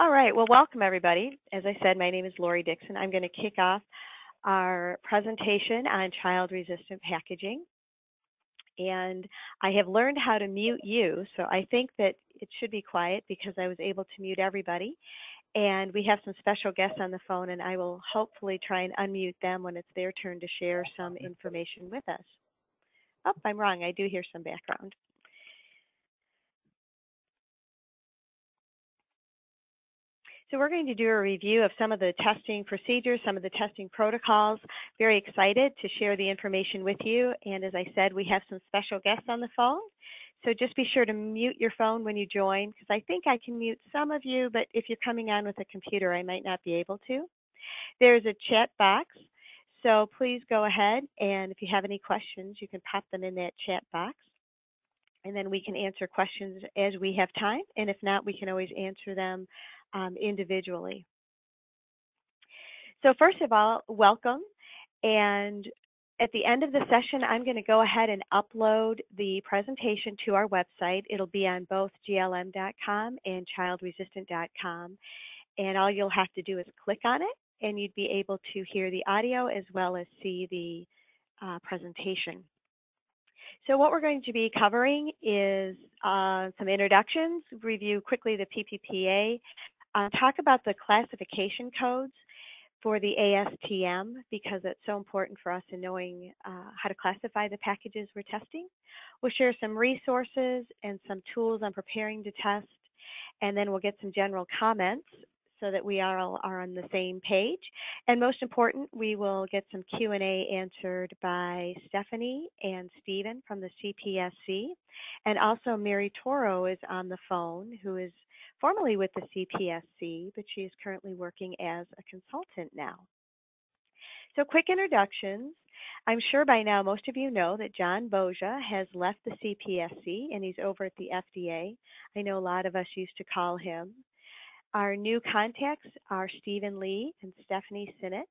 All right, well, welcome everybody. As I said, my name is Lori Dixon. I'm going to kick off our presentation on child-resistant packaging. And I have learned how to mute you, so I think that it should be quiet because I was able to mute everybody. And we have some special guests on the phone, and I will hopefully try and unmute them when it's their turn to share some information with us. Oh, I'm wrong. I do hear some background. So we're going to do a review of some of the testing procedures, some of the testing protocols. Very excited to share the information with you. And as I said, we have some special guests on the phone. So just be sure to mute your phone when you join, because I think I can mute some of you, but if you're coming on with a computer, I might not be able to. There's a chat box. So please go ahead, and if you have any questions, you can pop them in that chat box. And then we can answer questions as we have time. And if not, we can always answer them individually. So first of all, welcome. And at the end of the session, I'm going to go ahead and upload the presentation to our website. It'll be on both glm.com and childresistant.com. And all you'll have to do is click on it, and you'd be able to hear the audio as well as see the presentation. So what we're going to be covering is some introductions, review quickly the PPPA, talk about the classification codes for the ASTM because it's so important for us in knowing how to classify the packages we're testing. We'll share some resources and some tools on preparing to test, and then we'll get some general comments so that we all are on the same page. And most important, we will get some Q&A answered by Stephanie and Stephen from the CPSC. And also Mary Toro is on the phone, who is formerly with the CPSC, but she is currently working as a consultant now. So quick introductions. I'm sure by now most of you know that John Boja has left the CPSC and he's over at the FDA. I know a lot of us used to call him. Our new contacts are Stephen Lee and Stephanie Sinnott,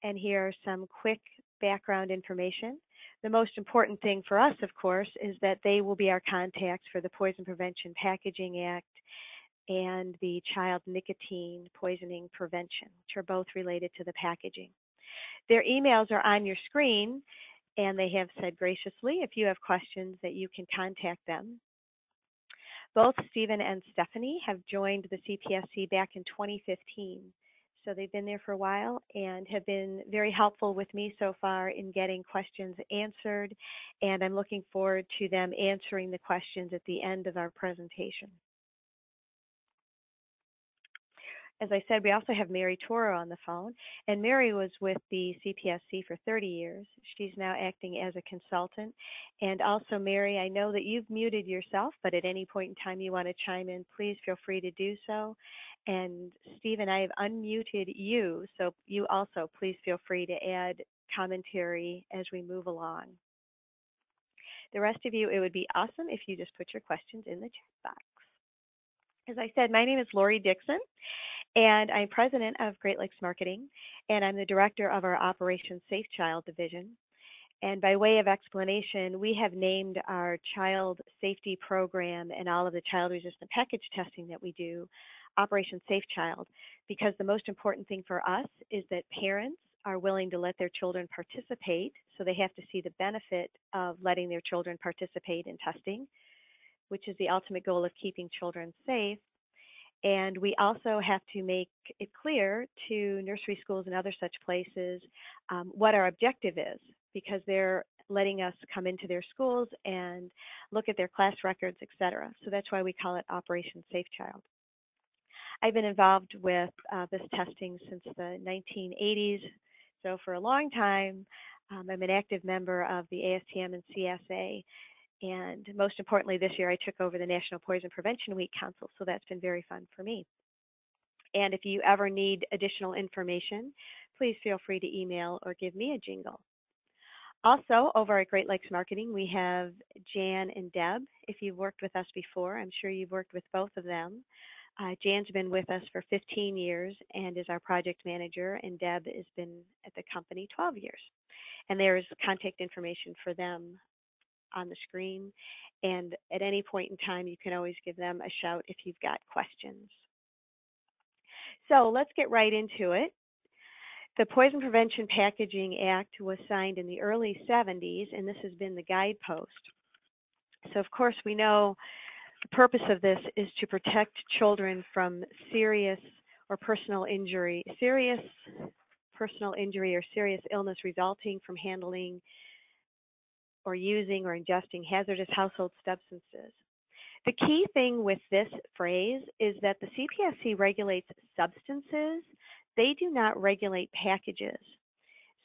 and here are some quick background information. The most important thing for us, of course, is that they will be our contacts for the Poison Prevention Packaging Act and the Child Nicotine Poisoning Prevention, which are both related to the packaging. Their emails are on your screen, and they have said graciously, if you have questions, that you can contact them. Both Stephen and Stephanie have joined the CPSC back in 2015. So they've been there for a while and have been very helpful with me so far in getting questions answered. And I'm looking forward to them answering the questions at the end of our presentation. As I said, we also have Mary Toro on the phone, and Mary was with the CPSC for 30 years. She's now acting as a consultant. And also, Mary, I know that you've muted yourself, but at any point in time you want to chime in, please feel free to do so. And Stephen, I have unmuted you, so you also please feel free to add commentary as we move along. The rest of you, it would be awesome if you just put your questions in the chat box. As I said, my name is Lori Dixon, and I'm president of Great Lakes Marketing, and I'm the director of our Operation Safe Child division. And by way of explanation, we have named our child safety program and all of the child-resistant package testing that we do Operation Safe Child, because the most important thing for us is that parents are willing to let their children participate, so they have to see the benefit of letting their children participate in testing, which is the ultimate goal of keeping children safe. And we also have to make it clear to nursery schools and other such places what our objective is, because they're letting us come into their schools and look at their class records, et cetera. So that's why we call it Operation Safe Child. I've been involved with this testing since the 1980s, so for a long time. I'm an active member of the ASTM and CSA. And most importantly, this year I took over the National Poison Prevention Week Council, so that's been very fun for me. And if you ever need additional information, please feel free to email or give me a jingle. Also, over at Great Lakes Marketing, we have Jan and Deb. If you've worked with us before, I'm sure you've worked with both of them. Jan's been with us for 15 years and is our project manager, and Deb has been at the company 12 years. And there's contact information for them on the screen, and at any point in time you can always give them a shout if you've got questions. So let's get right into it. The Poison Prevention Packaging Act was signed in the early 70s, and this has been the guidepost. So, of course, we know the purpose of this is to protect children from serious personal injury or serious illness resulting from handling or using or ingesting hazardous household substances. The key thing with this phrase is that the CPSC regulates substances. They do not regulate packages.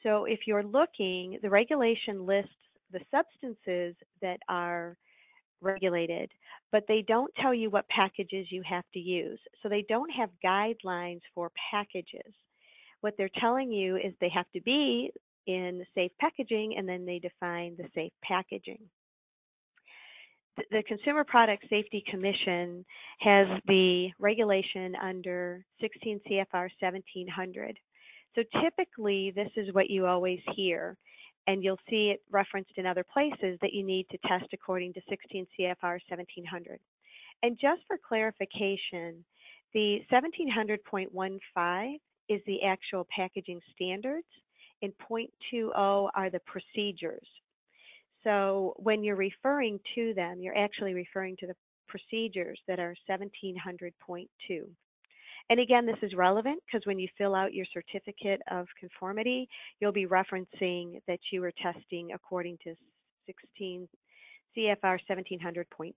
So if you're looking, the regulation lists the substances that are regulated, but they don't tell you what packages you have to use. So they don't have guidelines for packages. What they're telling you is they have to be in safe packaging, and then they define the safe packaging. The Consumer Product Safety Commission has the regulation under 16 CFR 1700. So typically, this is what you always hear, and you'll see it referenced in other places that you need to test according to 16 CFR 1700. And just for clarification, the 1700.15 is the actual packaging standards, and .20 are the procedures. So when you're referring to them, you're actually referring to the procedures that are 1700.2. And again, this is relevant because when you fill out your certificate of conformity, you'll be referencing that you were testing according to 16 CFR 1700.2.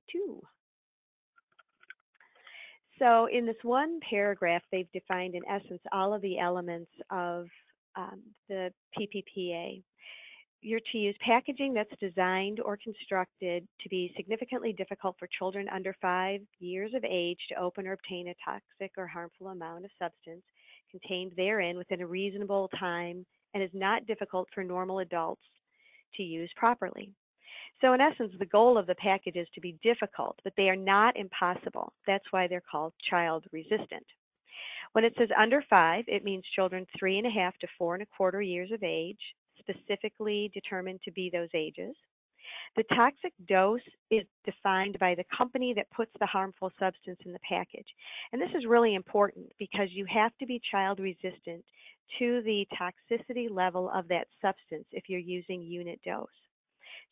So in this one paragraph, they've defined in essence all of the elements of the PPPA. You're to use packaging that's designed or constructed to be significantly difficult for children under 5 years of age to open or obtain a toxic or harmful amount of substance contained therein within a reasonable time and is not difficult for normal adults to use properly. So in essence, the goal of the package is to be difficult, but they are not impossible. That's why they're called child resistant. When it says under 5, it means children 3.5 to 4.25 years of age, specifically determined to be those ages. The toxic dose is defined by the company that puts the harmful substance in the package. And this is really important because you have to be child resistant to the toxicity level of that substance if you're using unit dose.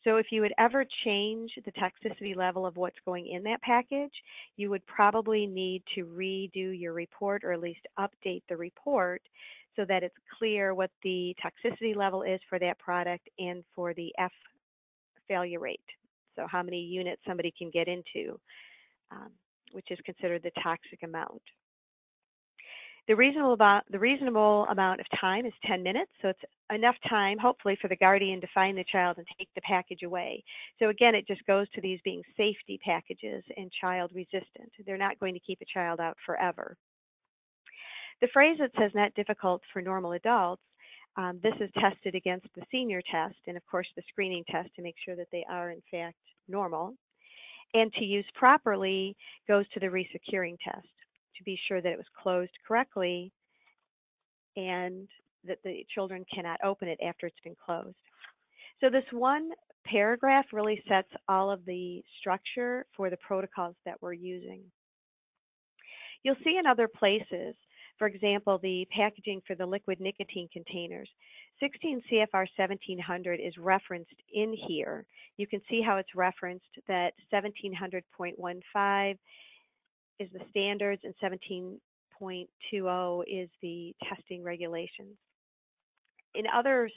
So if you would ever change the toxicity level of what's going in that package, you would probably need to redo your report or at least update the report so that it's clear what the toxicity level is for that product and for the F failure rate. So how many units somebody can get into, which is considered the toxic amount. The reasonable amount of time is 10 minutes, so it's enough time, hopefully, for the guardian to find the child and take the package away. So again, it just goes to these being safety packages and child resistant. They're not going to keep a child out forever. The phrase that says not difficult for normal adults, this is tested against the senior test and, of course, the screening test to make sure that they are, in fact, normal. And to use properly goes to the resecuring test to be sure that it was closed correctly and that the children cannot open it after it's been closed. So this one paragraph really sets all of the structure for the protocols that we're using. You'll see in other places, for example, the packaging for the liquid nicotine containers. 16 CFR 1700 is referenced in here. You can see how it's referenced that 1700.15 is the standards and 17.20 is the testing regulations. In other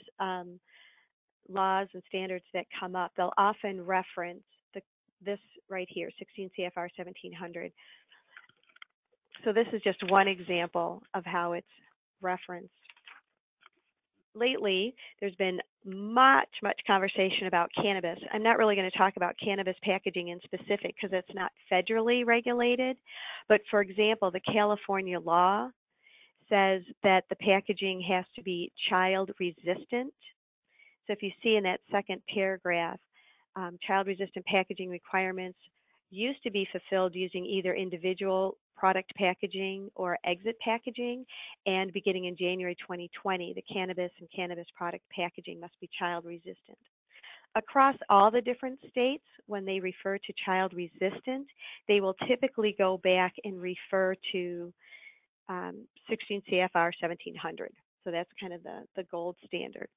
laws and standards that come up, they'll often reference this right here, 16 CFR 1700. So this is just one example of how it's referenced. Lately, there's been much conversation about cannabis. I'm not really going to talk about cannabis packaging in specific because it's not federally regulated. But for example, the California law says that the packaging has to be child resistant. So if you see in that second paragraph, child resistant packaging requirements used to be fulfilled using either individual product packaging or exit packaging, and beginning in January 2020, the cannabis and cannabis product packaging must be child resistant. Across all the different states, when they refer to child resistant, they will typically go back and refer to 16 CFR 1700. So that's kind of the gold standard.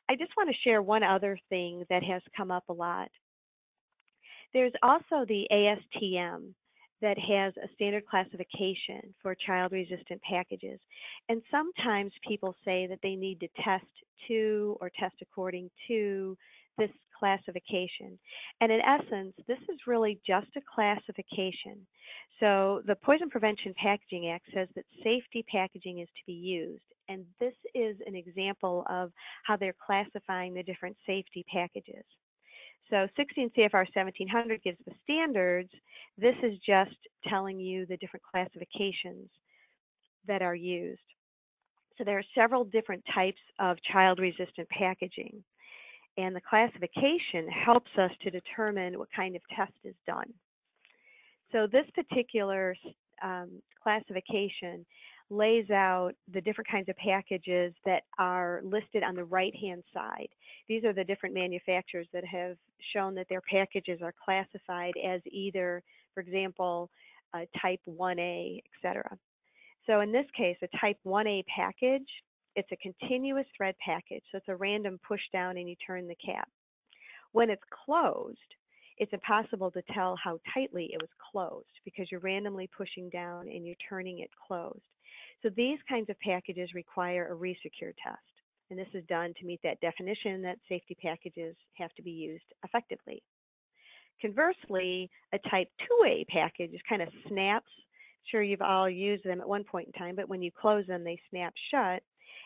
I just want to share one other thing that has come up a lot. There's also the ASTM that has a standard classification for child-resistant packages. And sometimes people say that they need to test to or test according to this classification. And in essence, this is really just a classification. So the Poison Prevention Packaging Act says that safety packaging is to be used. And this is an example of how they're classifying the different safety packages. So 16 CFR 1700 gives the standards. This is just telling you the different classifications that are used. So there are several different types of child-resistant packaging, and the classification helps us to determine what kind of test is done. So this particular classification lays out the different kinds of packages that are listed on the right-hand side. These are the different manufacturers that have shown that their packages are classified as either, for example, type 1A, etc. So in this case, a type 1A package, it's a continuous thread package. So it's a random push down and you turn the cap. When it's closed, it's impossible to tell how tightly it was closed because you're randomly pushing down and you're turning it closed. So these kinds of packages require a resecure test. And this is done to meet that definition that safety packages have to be used effectively. Conversely, a type 2A package kind of snaps. Sure, you've all used them at one point in time, but when you close them, they snap shut,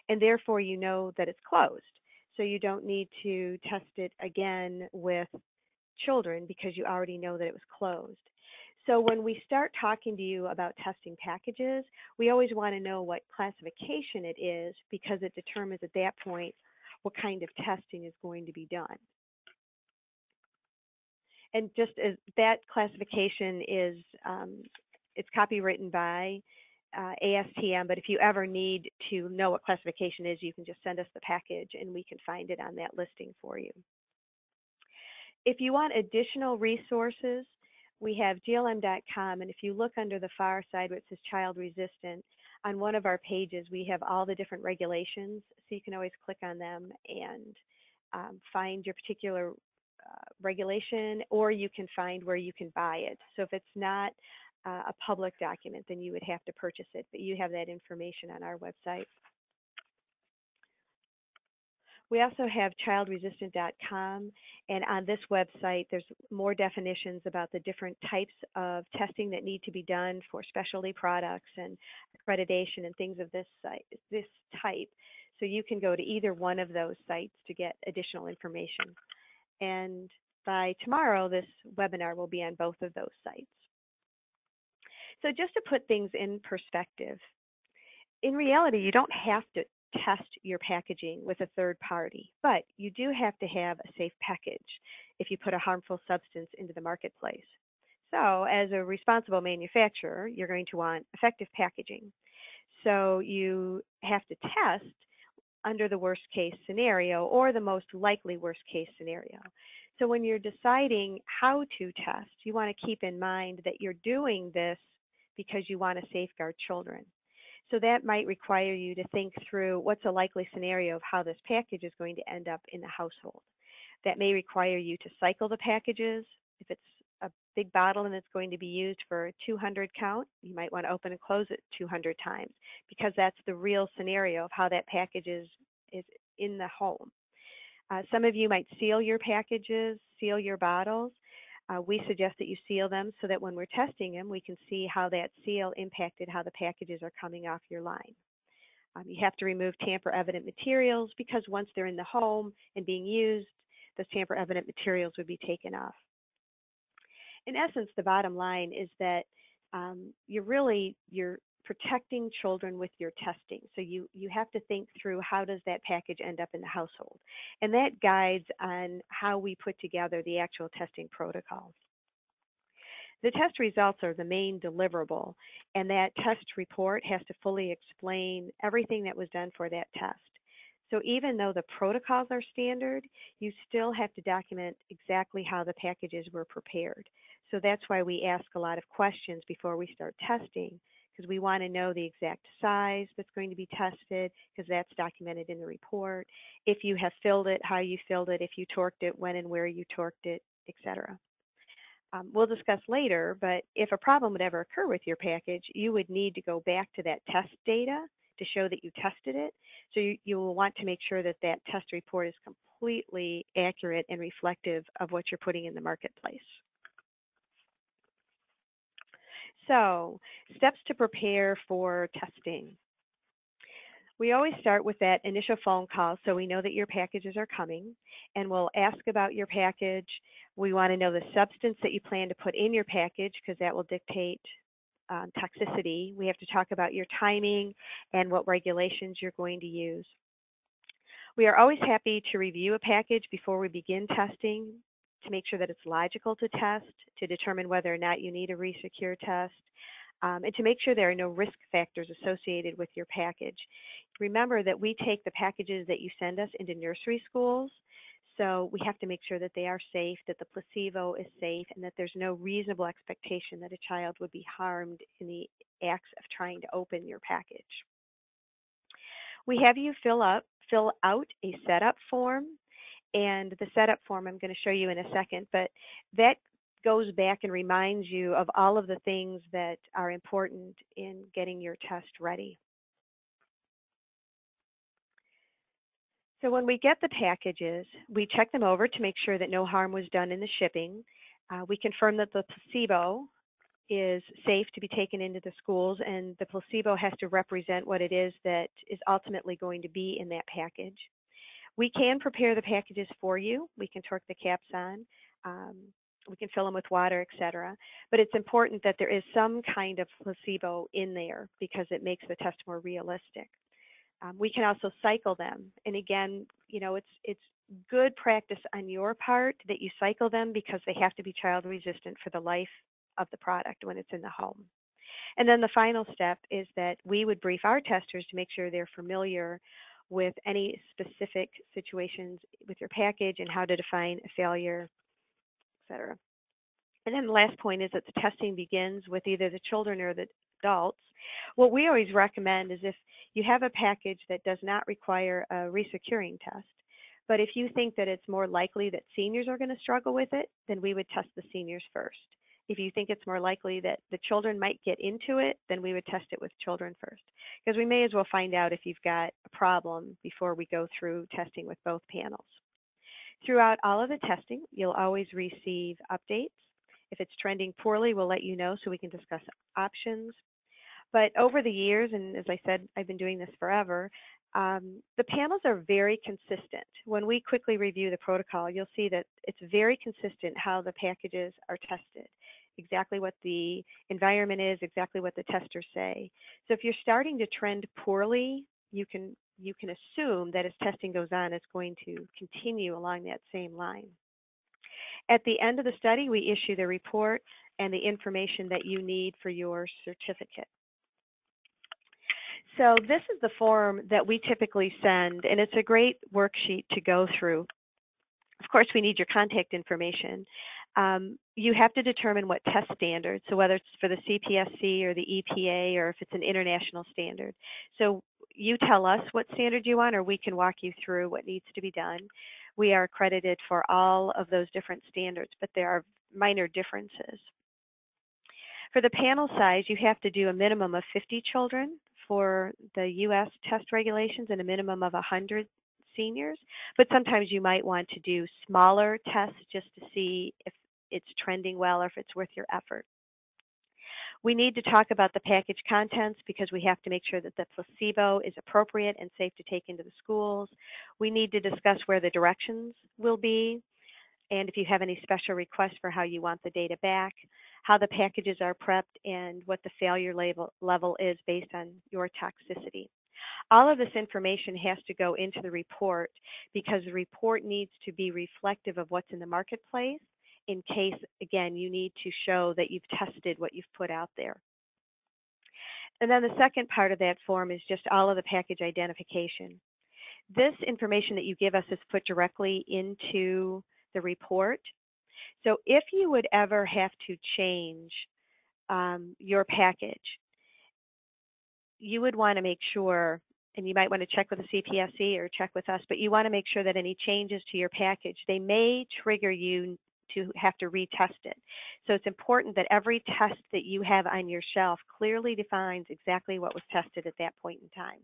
and therefore you know that it's closed. So you don't need to test it again with children because you already know that it was closed. So when we start talking to you about testing packages, we always want to know what classification it is because it determines at that point what kind of testing is going to be done. And just as that classification is, it's copywritten by ASTM, but if you ever need to know what classification is, you can just send us the package and we can find it on that listing for you. If you want additional resources, we have GLM.com, and if you look under the far side where it says child resistant, on one of our pages we have all the different regulations, so you can always click on them and find your particular regulation, or you can find where you can buy it. So if it's not a public document, then you would have to purchase it, but you have that information on our website. We also have childresistant.com, and on this website there's more definitions about the different types of testing that need to be done for specialty products and accreditation and things of this type. So you can go to either one of those sites to get additional information. And by tomorrow, this webinar will be on both of those sites. So just to put things in perspective, in reality, you don't have to test your packaging with a third party, but you do have to have a safe package if you put a harmful substance into the marketplace. So as a responsible manufacturer, you're going to want effective packaging. So you have to test under the worst case scenario or the most likely worst case scenario. So when you're deciding how to test, you want to keep in mind that you're doing this because you want to safeguard children. So that might require you to think through what's a likely scenario of how this package is going to end up in the household. That may require you to cycle the packages. If it's a big bottle and it's going to be used for a 200 count, you might want to open and close it 200 times because that's the real scenario of how that package is in the home. Some of you might seal your packages, seal your bottles. We suggest that you seal them so that when we're testing them, we can see how that seal impacted how the packages are coming off your line. You have to remove tamper-evident materials because once they're in the home and being used, those tamper-evident materials would be taken off. In essence, the bottom line is that you're protecting children with your testing. So you have to think through how does that package end up in the household. And that guides on how we put together the actual testing protocols. The test results are the main deliverable, and that test report has to fully explain everything that was done for that test. So even though the protocols are standard, you still have to document exactly how the packages were prepared. So that's why we ask a lot of questions before we start testing, because we want to know the exact size that's going to be tested because that's documented in the report. If you have filled it, how you filled it, if you torqued it, when and where you torqued it, etc. We'll discuss later, but if a problem would ever occur with your package, you would need to go back to that test data to show that you tested it. So you will want to make sure that that test report is completely accurate and reflective of what you're putting in the marketplace. So, steps to prepare for testing. We always start with that initial phone call so we know that your packages are coming, and we'll ask about your package. We want to know the substance that you plan to put in your package because that will dictate toxicity. We have to talk about your timing and what regulations you're going to use. We are always happy to review a package before we begin testing to make sure that it's logical to test, to determine whether or not you need a resecure test, and to make sure there are no risk factors associated with your package. Remember that we take the packages that you send us into nursery schools, so we have to make sure that they are safe, that the placebo is safe, and that there's no reasonable expectation that a child would be harmed in the acts of trying to open your package. We have you fill out a setup form, and the setup form I'm going to show you in a second, but that goes back and reminds you of all of the things that are important in getting your test ready. So when we get the packages, we check them over to make sure that no harm was done in the shipping. We confirm that the placebo is safe to be taken into the schools, and the placebo has to represent what it is that is ultimately going to be in that package. We can prepare the packages for you. We can torque the caps on. We can fill them with water, etc. But it's important that there is some kind of placebo in there because it makes the test more realistic. We can also cycle them. And again, you know, it's good practice on your part that you cycle them because they have to be child resistant for the life of the product when it's in the home. And then the final step is that we would brief our testers to make sure they're familiar with any specific situations with your package and how to define a failure, et cetera. And then the last point is that the testing begins with either the children or the adults. What we always recommend is if you have a package that does not require a resecuring test, but if you think that it's more likely that seniors are going to struggle with it, then we would test the seniors first. If you think it's more likely that the children might get into it, then we would test it with children first. Because we may as well find out if you've got a problem before we go through testing with both panels. Throughout all of the testing, you'll always receive updates. If it's trending poorly, we'll let you know so we can discuss options. But over the years, and as I said, I've been doing this forever, the panels are very consistent. When we quickly review the protocol, you'll see that it's very consistent how the packages are tested, exactly what the environment is, exactly what the testers say. So if you're starting to trend poorly, you can assume that as testing goes on, it's going to continue along that same line. At the end of the study, we issue the report and the information that you need for your certificate. So this is the form that we typically send, and it's a great worksheet to go through. Of course, we need your contact information. You have to determine what test standard, so whether it's for the CPSC or the EPA or if it's an international standard. So you tell us what standard you want, or we can walk you through what needs to be done. We are accredited for all of those different standards, but there are minor differences. For the panel size, you have to do a minimum of 50 children for the U.S. test regulations and a minimum of 100 seniors, but sometimes you might want to do smaller tests just to see if it's trending well or if it's worth your effort. We need to talk about the package contents because we have to make sure that the placebo is appropriate and safe to take into the schools. We need to discuss where the directions will be and if you have any special requests for how you want the data back, how the packages are prepped, and what the failure level is based on your toxicity. All of this information has to go into the report because the report needs to be reflective of what's in the marketplace in case, again, you need to show that you've tested what you've put out there. And then the second part of that form is just all of the package identification. This information that you give us is put directly into the report. So if you would ever have to change your package, you would want to make sure, and you might want to check with the CPSC or check with us, but you want to make sure that any changes to your package, they may trigger you to have to retest it. So it's important that every test that you have on your shelf clearly defines exactly what was tested at that point in time.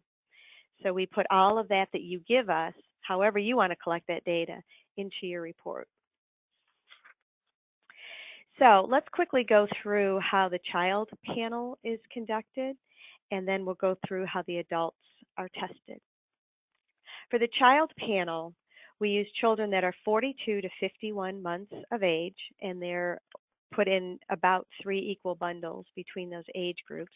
So we put all of that that you give us, however you want to collect that data, into your report. So let's quickly go through how the child panel is conducted, and then we'll go through how the adults are tested. For the child panel, we use children that are 42 to 51 months of age, and they're put in about 3 equal bundles between those age groups,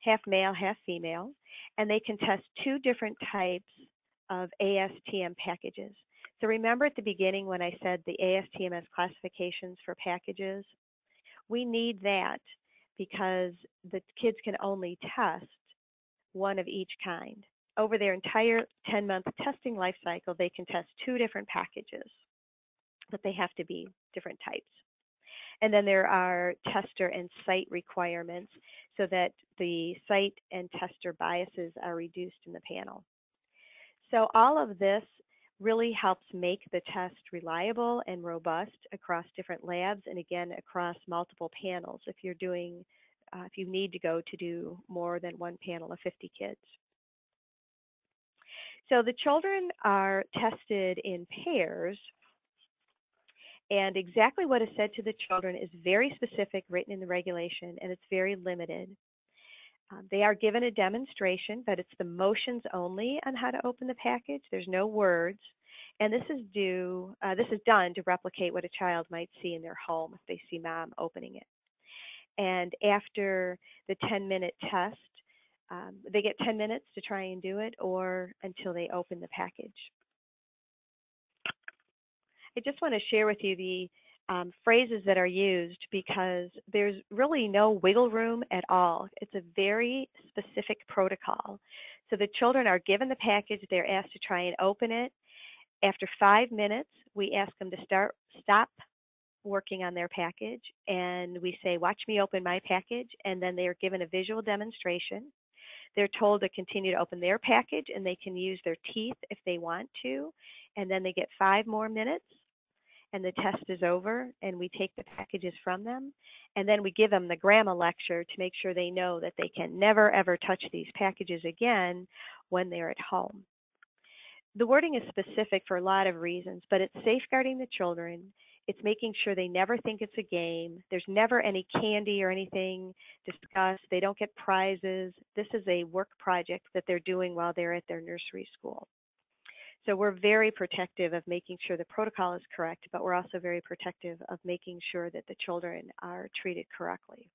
half male, half female, and they can test 2 different types of ASTM packages. So remember at the beginning when I said the ASTM has classifications for packages? We need that because the kids can only test one of each kind. Over their entire 10-month testing life cycle, they can test 2 different packages, but they have to be different types. And then there are tester and site requirements so that the site and tester biases are reduced in the panel. So all of this really helps make the test reliable and robust across different labs and again across multiple panels if you're doing, if you need to go to do more than one panel of 50 kids. So the children are tested in pairs, and exactly what is said to the children is very specific, written in the regulation, and it's very limited. They are given a demonstration, but it's the motions only on how to open the package. There's no words, and this is done to replicate what a child might see in their home if they see mom opening it. And after the 10-minute test, they get 10 minutes to try and do it or until they open the package. I just want to share with you the phrases that are used because there's really no wiggle room at all. It's a very specific protocol. So the children are given the package, they're asked to try and open it. After 5 minutes, we ask them to stop working on their package, and we say, watch me open my package, and then they are given a visual demonstration. They're told to continue to open their package, and they can use their teeth if they want to, and then they get 5 more minutes, and the test is over, and we take the packages from them, and then we give them the grandma lecture to make sure they know that they can never, ever touch these packages again when they're at home. The wording is specific for a lot of reasons, but it's safeguarding the children. It's making sure they never think it's a game. There's never any candy or anything discussed. They don't get prizes. This is a work project that they're doing while they're at their nursery school. So we're very protective of making sure the protocol is correct, but we're also very protective of making sure that the children are treated correctly.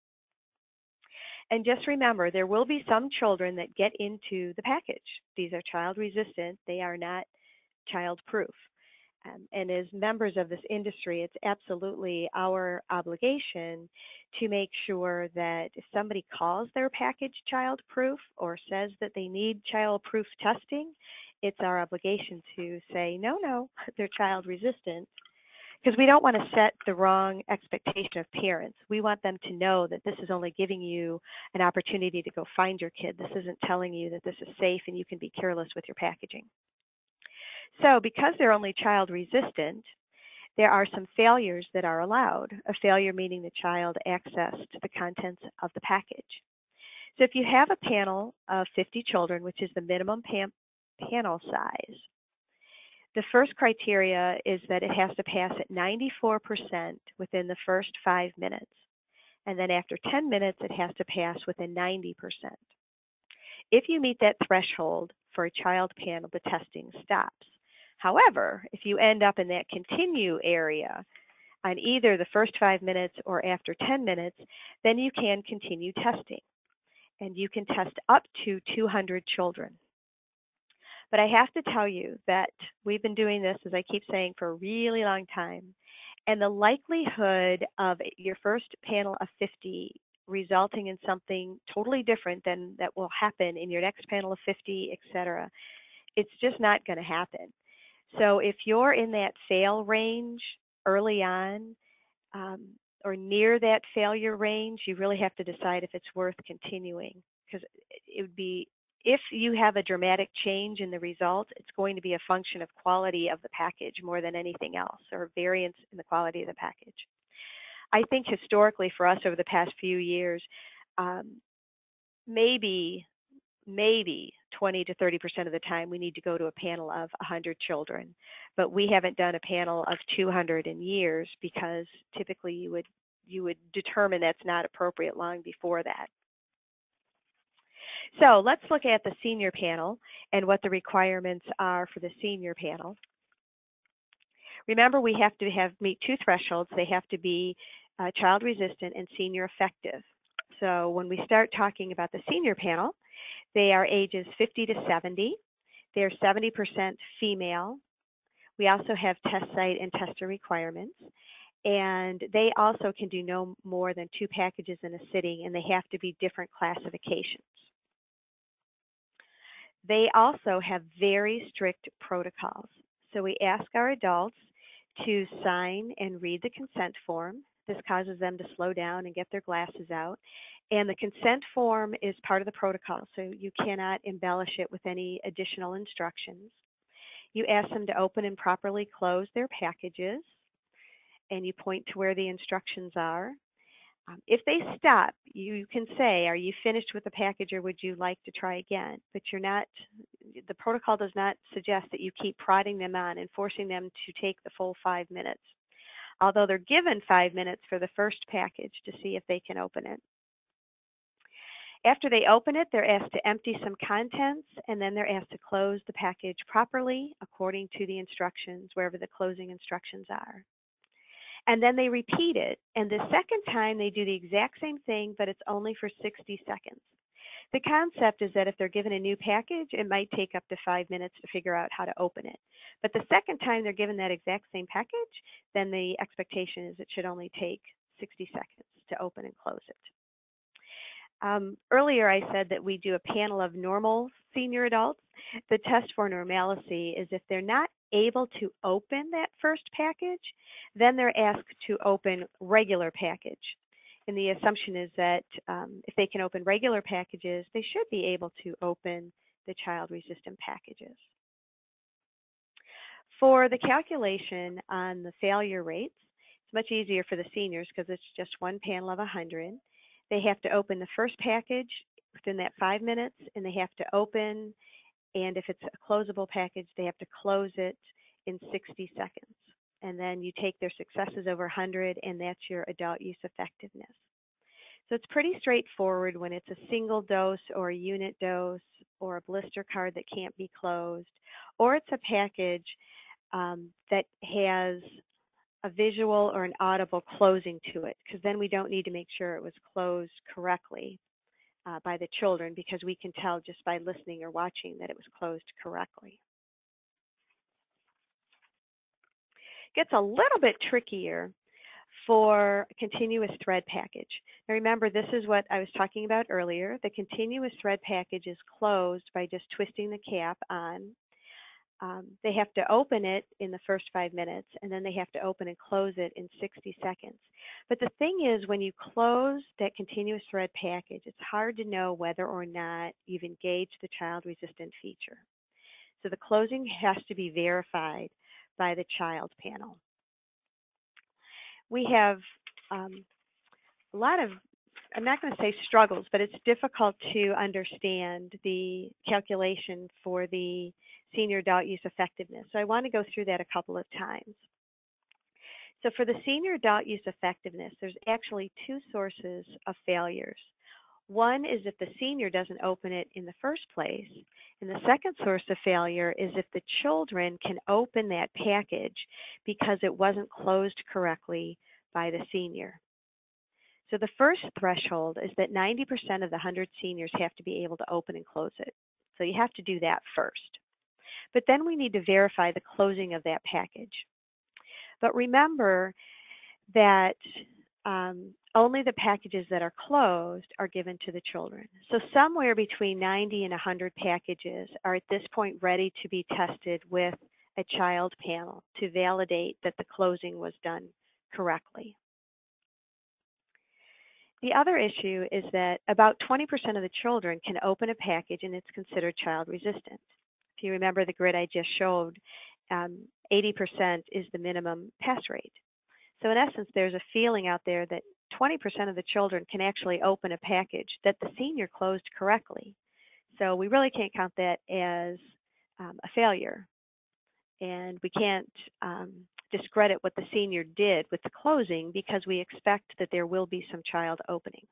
And just remember, there will be some children that get into the package. These are child resistant. They are not child proof. And as members of this industry, it's absolutely our obligation to make sure that if somebody calls their package child proof or says that they need child proof testing, it's our obligation to say, no, they're child resistant, because we don't want to set the wrong expectation of parents. We want them to know that this is only giving you an opportunity to go find your kid. This isn't telling you that this is safe and you can be careless with your packaging. So because they're only child resistant, there are some failures that are allowed. A failure meaning the child accessed the contents of the package. So if you have a panel of 50 children, which is the minimum panel size, the first criteria is that it has to pass at 94% within the first 5 minutes. And then after 10 minutes, it has to pass within 90%. If you meet that threshold for a child panel, the testing stops. However, if you end up in that continue area on either the first 5 minutes or after 10 minutes, then you can continue testing. And you can test up to 200 children. But I have to tell you that we've been doing this, as I keep saying, for a really long time. And the likelihood of your first panel of 50 resulting in something totally different than that will happen in your next panel of 50, et cetera, it's just not going to happen. So if you're in that fail range early on or near that failure range, you really have to decide if it's worth continuing. because it would be, if you have a dramatic change in the result, it's going to be a function of quality of the package more than anything else, or variance in the quality of the package. I think historically for us over the past few years, maybe 20 to 30% of the time we need to go to a panel of 100 children, but we haven't done a panel of 200 in years, because typically you would determine that's not appropriate long before that. So let's look at the senior panel and what the requirements are for the senior panel. Remember, we have to meet two thresholds. They have to be child resistant and senior effective. So when we start talking about the senior panel, they are ages 50 to 70. They're 70% female. We also have test site and tester requirements. And they also can do no more than 2 packages in a sitting, and they have to be different classifications. They also have very strict protocols. So we ask our adults to sign and read the consent form. This causes them to slow down and get their glasses out. And the consent form is part of the protocol, so you cannot embellish it with any additional instructions. You ask them to open and properly close their packages, and you point to where the instructions are. If they stop, you can say, are you finished with the package, or would you like to try again? But you're not, the protocol does not suggest that you keep prodding them on and forcing them to take the full 5 minutes, although they're given 5 minutes for the first package to see if they can open it. After they open it, they're asked to empty some contents, and then they're asked to close the package properly according to the instructions, wherever the closing instructions are. And then they repeat it, and the second time they do the exact same thing, but it's only for 60 seconds. The concept is that if they're given a new package, it might take up to 5 minutes to figure out how to open it. But the second time they're given that exact same package, then the expectation is it should only take 60 seconds to open and close it. Earlier I said that we do a panel of normal senior adults. The test for normalcy is if they're not able to open that first package, then they're asked to open regular package. And the assumption is that if they can open regular packages, they should be able to open the child-resistant packages. For the calculation on the failure rates, it's much easier for the seniors because it's just one panel of 100. They have to open the first package within that 5 minutes, and they have to open, and if it's a closable package, they have to close it in 60 seconds. And then you take their successes over 100, and that's your adult use effectiveness. So it's pretty straightforward when it's a single dose or a unit dose or a blister card that can't be closed, or it's a package that has a visual or an audible closing to it, because then we don't need to make sure it was closed correctly by the children, because we can tell just by listening or watching that it was closed correctly. Gets a little bit trickier for a continuous thread package. Now remember, this is what I was talking about earlier. The continuous thread package is closed by just twisting the cap on. They have to open it in the first 5 minutes, and then they have to open and close it in 60 seconds. But the thing is, when you close that continuous thread package, it's hard to know whether or not you've engaged the child-resistant feature. So the closing has to be verified by the child panel. We have a lot of, I'm not going to say struggles, but it's difficult to understand the calculation for the senior adult use effectiveness. So I want to go through that a couple of times. So for the senior adult use effectiveness, there's actually 2 sources of failures. One is if the senior doesn't open it in the first place, and the second source of failure is if the children can open that package because it wasn't closed correctly by the senior. So the first threshold is that 90% of the 100 seniors have to be able to open and close it. So you have to do that first. But then we need to verify the closing of that package. But remember that only the packages that are closed are given to the children. So somewhere between 90 and 100 packages are at this point ready to be tested with a child panel to validate that the closing was done correctly. The other issue is that about 20% of the children can open a package and it's considered child resistant. If you remember the grid I just showed, 80% is the minimum pass rate. So in essence, there's a feeling out there that 20% of the children can actually open a package that the senior closed correctly. So we really can't count that as a failure. And we can't discredit what the senior did with the closing because we expect that there will be some child openings.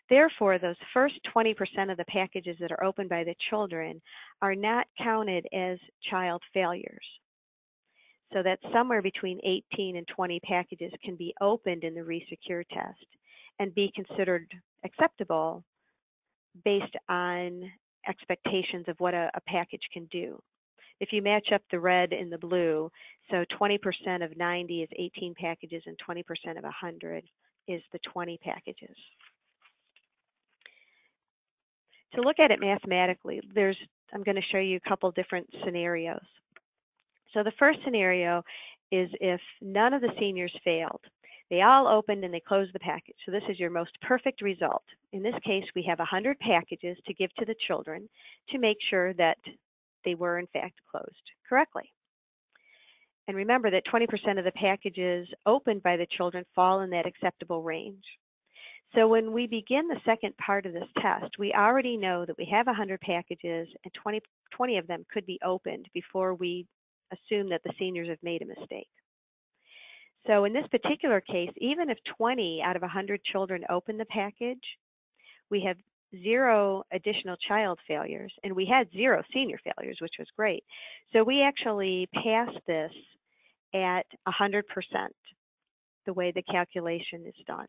Therefore, those first 20% of the packages that are opened by the children are not counted as child failures. So that somewhere between 18 and 20 packages can be opened in the ReSecure test and be considered acceptable based on expectations of what a package can do. If you match up the red and the blue, so 20% of 90 is 18 packages and 20% of 100 is the 20 packages. To look at it mathematically, I'm going to show you a couple different scenarios. So the first scenario is if none of the seniors failed. They all opened and they closed the package. So this is your most perfect result. In this case, we have 100 packages to give to the children to make sure that they were in fact closed correctly. And remember that 20% of the packages opened by the children fall in that acceptable range. So when we begin the second part of this test, we already know that we have 100 packages and 20 of them could be opened before we assume that the seniors have made a mistake. So in this particular case, even if 20 out of 100 children open the package, we have 0 additional child failures, and we had 0 senior failures, which was great. So we actually passed this at 100%, the way the calculation is done.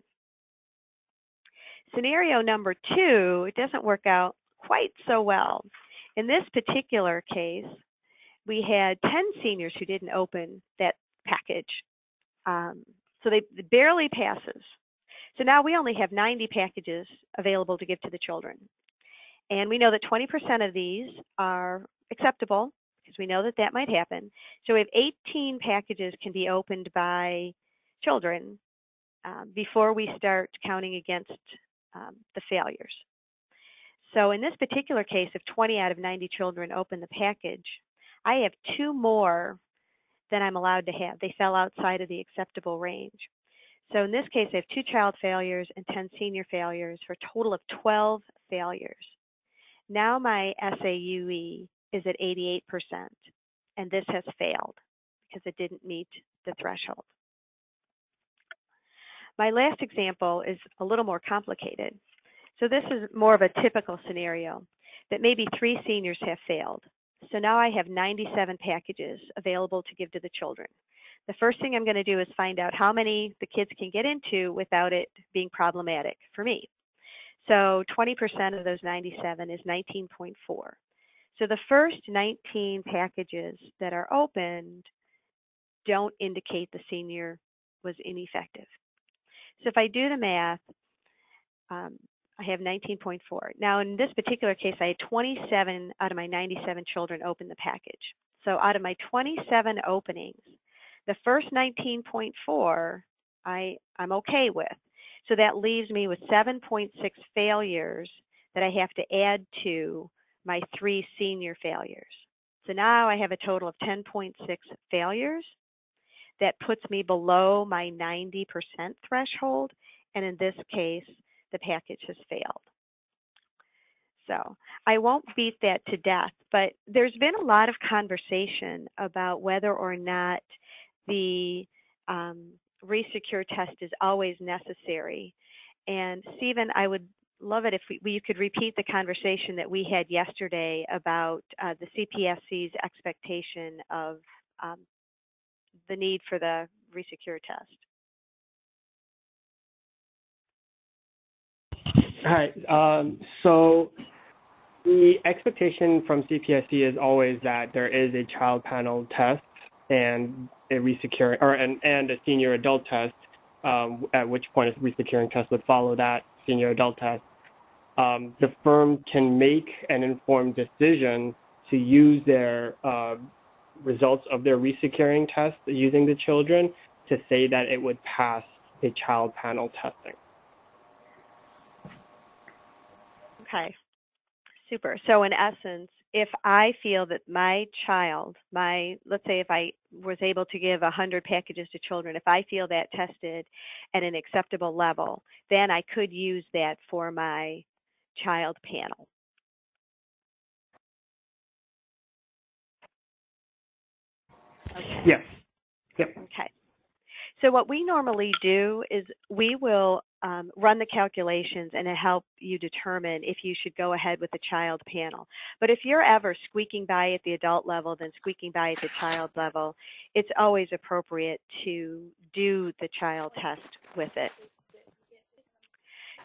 Scenario number 2, it doesn't work out quite so well. In this particular case, we had 10 seniors who didn't open that package. So they barely passes. So now we only have 90 packages available to give to the children. And we know that 20% of these are acceptable because we know that that might happen. So we have 18 packages can be opened by children before we start counting against the failures. So in this particular case, if 20 out of 90 children open the package, I have 2 more than I'm allowed to have. They fell outside of the acceptable range. So in this case, I have 2 child failures and 10 senior failures for a total of 12 failures. Now my SAUE is at 88%, and this has failed because it didn't meet the threshold. My last example is a little more complicated. So this is more of a typical scenario that maybe 3 seniors have failed. So now I have 97 packages available to give to the children. The first thing I'm going to do is find out how many the kids can get into without it being problematic for me. So 20% of those 97 is 19.4. So the first 19 packages that are opened don't indicate the senior was ineffective. So if I do the math, I have 19.4. Now in this particular case, I had 27 out of my 97 children open the package. So out of my 27 openings, the first 19.4 I'm okay with. So that leaves me with 7.6 failures that I have to add to my 3 senior failures. So now I have a total of 10.6 failures. That puts me below my 90% threshold, and in this case, the package has failed. So I won't beat that to death, but there's been a lot of conversation about whether or not the ReSecure test is always necessary. And Stephen, I would love it if you could repeat the conversation that we had yesterday about the CPSC's expectation of the need for the ReSecure test. Hi. So the expectation from CPSC is always that there is a child panel test and a ReSecure and a senior adult test, at which point a ReSecuring test would follow that senior adult test. The firm can make an informed decision to use their results of their ReSecuring test using the children to say that it would pass a child panel testing. Okay, super. So in essence, if I feel that my child, let's say if I was able to give 100 packages to children, if I feel that tested at an acceptable level, then I could use that for my child panel. Okay. Yes. Yep. Okay. So what we normally do is we will run the calculations and help you determine if you should go ahead with the child panel. But if you're ever squeaking by at the adult level, then squeaking by at the child level, it's always appropriate to do the child test with it.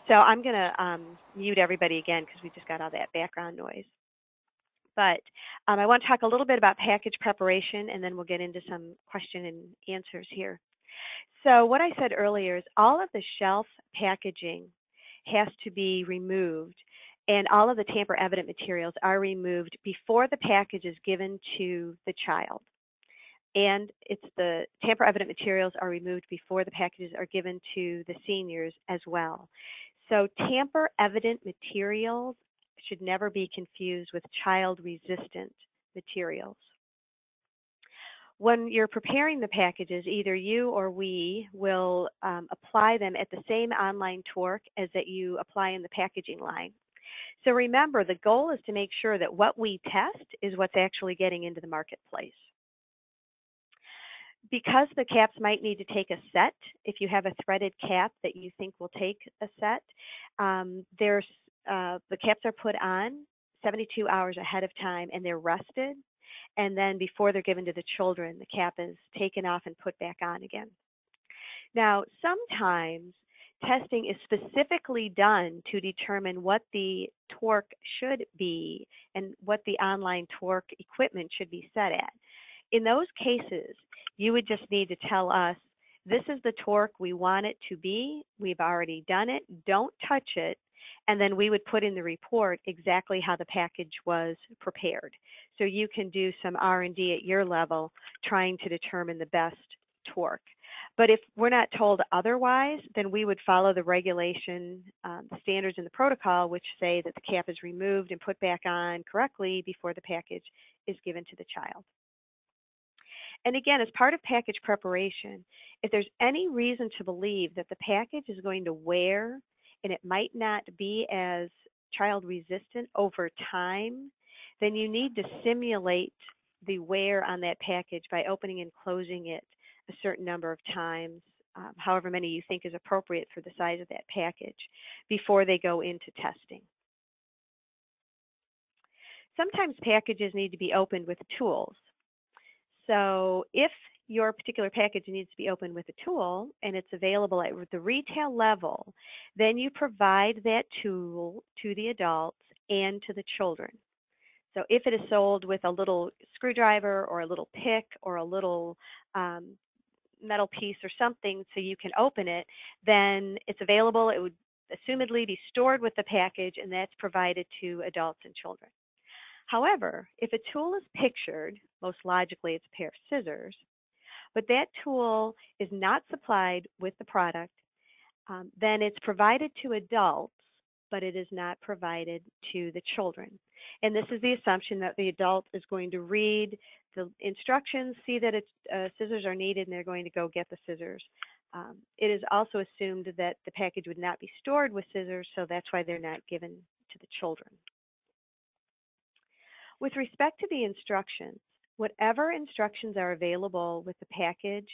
So I'm going to mute everybody again because we just got all that background noise. But I want to talk a little bit about package preparation, and then we'll get into some question and answers here. So what I said earlier is all of the shelf packaging has to be removed, and all of the tamper-evident materials are removed before the package is given to the child. And it's the tamper-evident materials are removed before the packages are given to the seniors as well. So tamper-evident materials should never be confused with child-resistant materials. When you're preparing the packages, either you or we will apply them at the same online torque as that you apply in the packaging line. So remember, the goal is to make sure that what we test is what's actually getting into the marketplace. Because the caps might need to take a set, if you have a threaded cap that you think will take a set, the caps are put on 72 hours ahead of time and they're rusted. And then before they're given to the children, the cap is taken off and put back on again. Now, sometimes testing is specifically done to determine what the torque should be and what the online torque equipment should be set at. In those cases, you would just need to tell us, this is the torque we want it to be. We've already done it. Don't touch it. And then we would put in the report exactly how the package was prepared. So you can do some R&D at your level trying to determine the best torque. But if we're not told otherwise, then we would follow the regulation, standards in the protocol, which say that the cap is removed and put back on correctly before the package is given to the child. And again, as part of package preparation, if there's any reason to believe that the package is going to wear and it might not be as child resistant over time, then you need to simulate the wear on that package by opening and closing it a certain number of times, however many you think is appropriate for the size of that package, before they go into testing. Sometimes packages need to be opened with tools. So if your particular package needs to be opened with a tool and it's available at the retail level, then you provide that tool to the adults and to the children. So if it is sold with a little screwdriver or a little pick or a little metal piece or something so you can open it, then it's available. It would assumedly be stored with the package, and that's provided to adults and children. However, if a tool is pictured, most logically it's a pair of scissors, but that tool is not supplied with the product, then it's provided to adults, but it is not provided to the children. And this is the assumption that the adult is going to read the instructions, see that scissors are needed, and they're going to go get the scissors. It is also assumed that the package would not be stored with scissors, so that's why they're not given to the children. With respect to the instructions, whatever instructions are available with the package